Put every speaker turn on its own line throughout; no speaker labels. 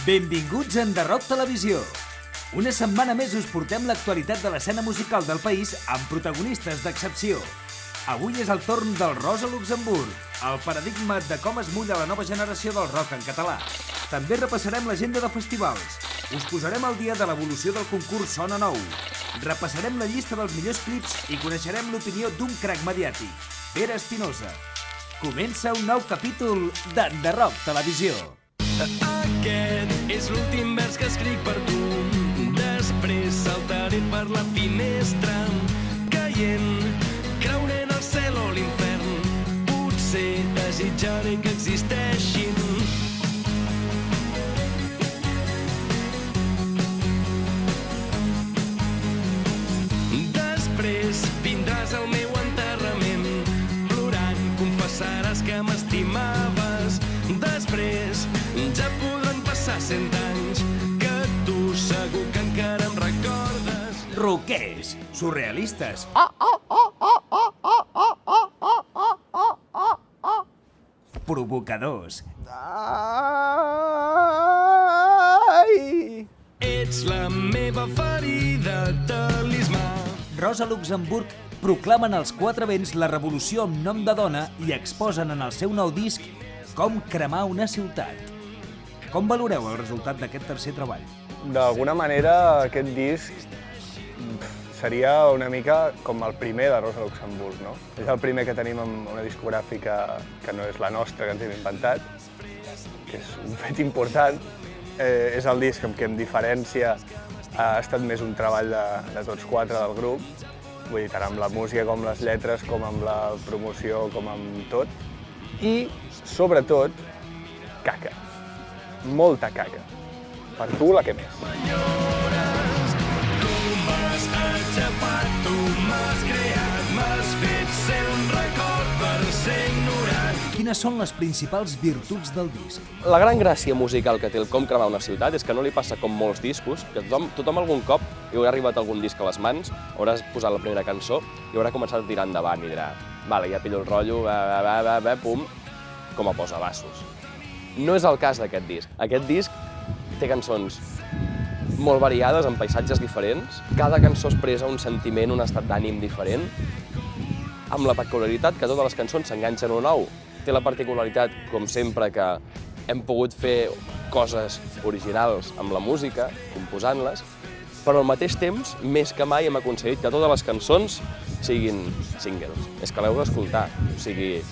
Benvinguts a Enderroc Televisió. Una setmana més us portem l'actualitat de l'escena musical del país amb protagonistes d'excepció. Avui és el torn del Rosa Luxemburg, el paradigma de com es mulla la nova generació del rock en català. També repassarem l'agenda de festivals. Us posarem al dia de l'evolució del concurs Sona Nou. Repassarem la llista dels millors clips i coneixerem l'opinió d'un crac mediàtic, Pere Espinosa. Comença un nou capítol d'Enderroc Televisió.
Aquest és l'últim vers que escric per tu. Després saltaré per la finestra, caient, creuré en el cel o l'infern. Potser desitjaré que existeixin. Després vindràs al meu enterrament, plorant confessaràs que m'estimaves. Després ja podran passar 100 anys, que tu segur que encara em recordes.
Roquers, surrealistes, provocadors.
Ets la meva ferida, talismà.
Rosa Luxemburg proclamen als quatre vents la revolució amb nom de dona i exposen en el seu nou disc Com cremar una ciutat. Com valoreu el resultat d'aquest tercer treball?
D'alguna manera, aquest disc seria una mica com el primer de Rosa Luxemburg, no? És el primer que tenim amb una discogràfica que no és la nostra, que ens hem inventat, que és un fet important. És el disc amb què em diferència, ha estat més un treball de tots quatre del grup, vull dir, tant amb la música com les lletres, com amb la promoció, com amb tot. I, sobretot, caca. Molta caca. Per tu, la que més.
Tu m'has aixafat, tu m'has creat, m'has fet ser un record per ser ignorat.
Quines són les principals virtuts del disc?
La gran gràcia musical que té el Com cremar una ciutat és que no li passa com molts discos, que tothom algun cop li haurà arribat algun disc a les mans, hauràs posat la primera cançó i haurà començat a tirar endavant i dirà vale, ja pillo el rotllo, pum, com a posabassos. No és el cas d'aquest disc. Aquest disc té cançons molt variades, amb paisatges diferents. Cada cançó expressa un sentiment, un estat d'ànim diferent, amb la peculiaritat que totes les cançons s'enganxen un ou. Té la particularitat, com sempre, que hem pogut fer coses originals amb la música, composant-les, però al mateix temps, més que mai, hem aconseguit que totes les cançons siguin singles. És que l'heu d'escoltar, o sigui,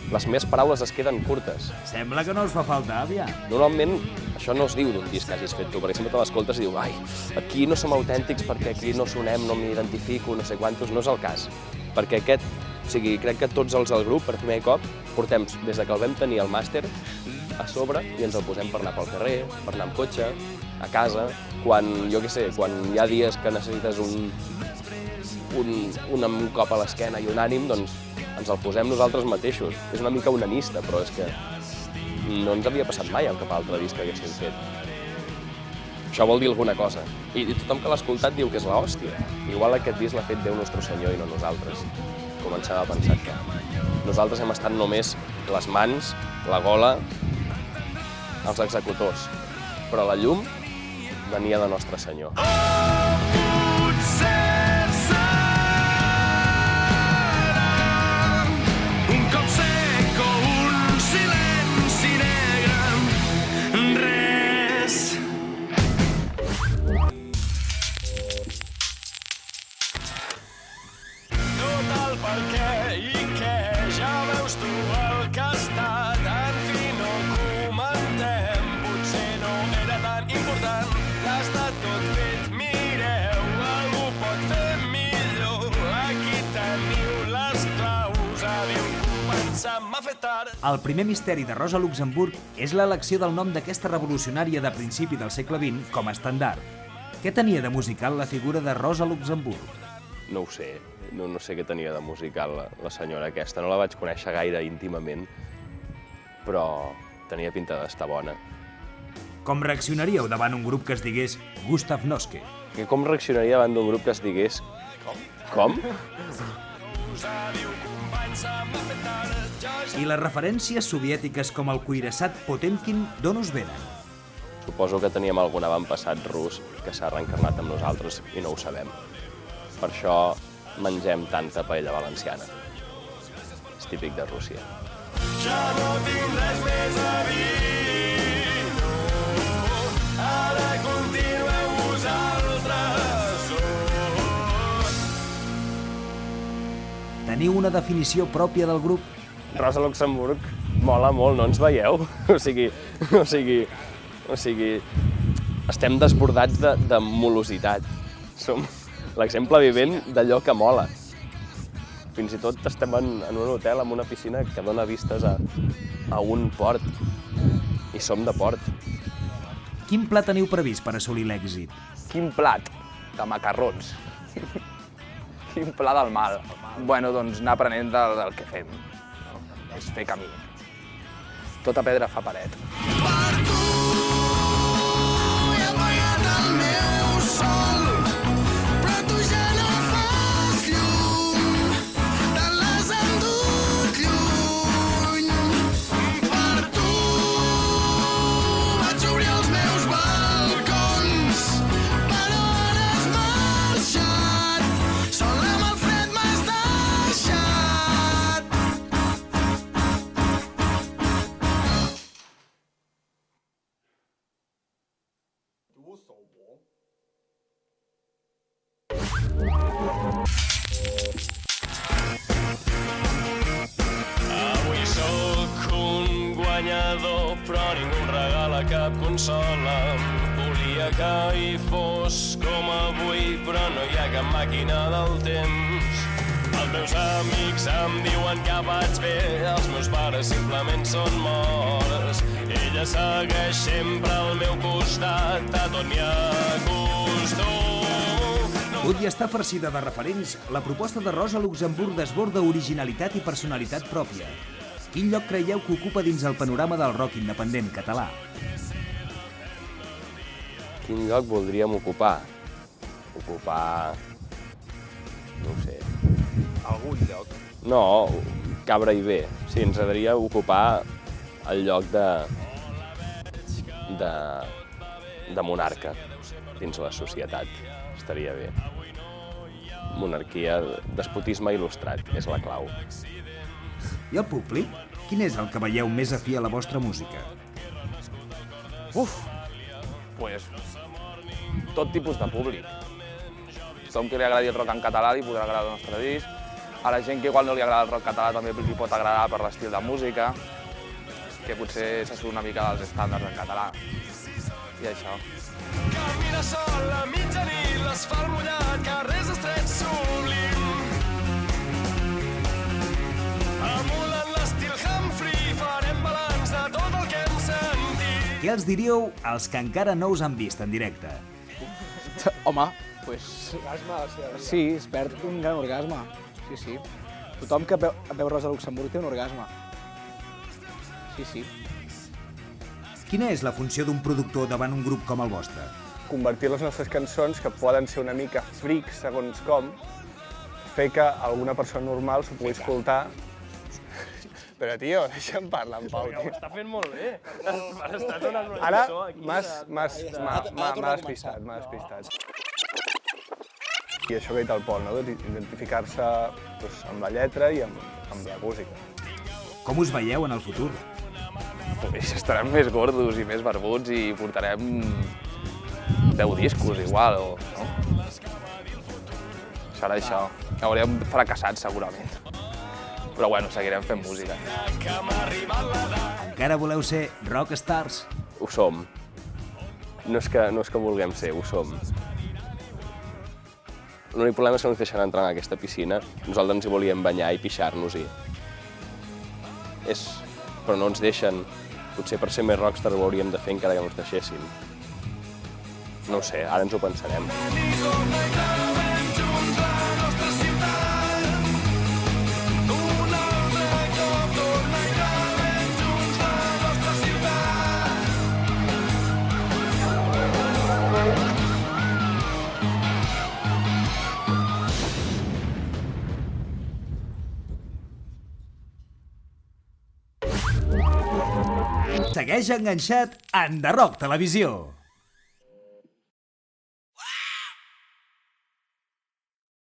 les meves paraules es queden curtes.
Sembla que no us fa falta àvia.
Normalment, això no es diu d'un disc que hagis fet tu, perquè sempre te l'escoltes i diu ai, aquí no som autèntics perquè aquí no sonem, no m'identifico, no sé quantos, no és el cas. Perquè crec que tots els del grup, per primer cop, portem, des que el vam tenir al màster, a sobre, i ens el posem per anar pel carrer, per anar amb cotxe, a casa, quan, jo què sé, quan hi ha dies que necessites un cop a l'esquena i un ànim, doncs ens el posem nosaltres mateixos. És una mica onanista, però és que no ens havia passat mai amb cap altre disc que haguéssim fet. Això vol dir alguna cosa. I tothom que l'ha escoltat diu que és l'hòstia. Igual aquest disc l'ha fet Déu Nostre Senyor i no nosaltres. Comencem a pensar que nosaltres hem estat només les mans, la gola, els executors. Però la llum venia de Nostre Senyor.
El primer misteri de Rosa Luxemburg és l'elecció del nom d'aquesta revolucionària de principi del segle XX com a estandard. Què tenia de musical la figura de Rosa Luxemburg?
No ho sé, no sé què tenia de musical la senyora aquesta. No la vaig conèixer gaire íntimament, però tenia pinta d'estar bona.
Com reaccionaríeu davant un grup que es digués Gustav Noske?
Com reaccionaria davant d'un grup que es digués... Com?
I les referències soviètiques com el cuirassat Potemkin d'on us venen?
Suposo que teníem algun avantpassat rus que s'ha reencarnat amb nosaltres i no ho sabem. Per això mengem tanta paella valenciana. És típic de Rússia.
Ja no tinc res més a dir, no. Ara continueu vosaltres,
Teniu una definició pròpia del grup?
Rosa Luxemburg mola molt, no ens veieu? O sigui, estem desbordats de molositat. Som l'exemple vivent d'allò que mola. Fins i tot estem en un hotel amb una piscina que dona vistes a un port. I som de port.
Quin pla teniu previst per assolir l'èxit?
Quin plat? De macarrons. Quin pla del mal. Bueno, doncs anar aprenent del que fem. És fer camí. Tota pedra fa paret.
Per tu he apagat el meu sol, però tu ja no fas llum, te l'has endut lluny. Per tu vaig obrir els meus balcons, però ara has marxat, sol amb el fred m'has deixat. Avui sóc un guanyador, però ningú em regala cap consola. Volia que hi fos com avui, però no hi ha cap màquina del temps. Els meus amics em diuen que vaig bé, els meus pares simplement són morts. Ella segueix sempre al meu costat, a tot m'hi acostumo.
Tot i estar farcida de referents, la proposta de Rosa Luxemburg desborda originalitat i personalitat pròpia. Quin lloc creieu que ocupa dins el panorama del rock independent català?
Quin lloc voldríem ocupar? No ho sé.
Algun lloc.
No, Cabra i bé. Sí, ens agradaria ocupar el lloc de monarca dins la societat. Estaria bé. Monarquia, despotisme il·lustrat, és la clau.
I el públic? Quin és el que veieu més afí a la vostra música?
Pues, tot tipus de públic. Tothom que li agradi el rock en català li podrà agradar el nostre disc. A la gent que igual no li agrada el rock català també li pot agradar per l'estil de música, que potser se surt una mica dels estàndards en català. I això.
Camina sol a mitjanit, l'asfalt mullat, carrers estrets sublim. Emulant l'estil Humphrey, farem balanç de tot el que hem sentit.
Què els diríeu als que encara no us han vist en directe?
Home, pues... Sí, es perd un gran orgasme. Sí, sí. Tothom que veu Rosa Luxemburg té un orgasme. Sí, sí.
Quina és la funció d'un productor davant un grup com el vostre?
Convertir les nostres cançons, que poden ser una mica frics segons com, fer que alguna persona normal s'ho pugui escoltar. Però, tio, deixa'm parlar en pau, tio.
Està fent molt bé. Està donant una
Ara
lliçó aquí.
m'ha despistat. I això que ha dit el Pol, no? Identificar-se amb la lletra i amb la música.
Com us veieu en el futur?
Pues estarem més gordos i més barbuts i portarem 10 discos igual, no? Serà això. Hauríem fracassat segurament. Però bueno, seguirem fent música.
Encara voleu ser rockstars?
Ho som. No és que vulguem ser, ho som. L'únic problema és que no ens deixen entrar en aquesta piscina. Nosaltres ens hi volíem banyar i pixar-nos-hi. Però no ens deixen. Potser per ser més rockstar ho hauríem de fer encara que no ens deixessin. No ho sé, ara ens ho pensarem.
Segueix enganxat en The Rock Televisió.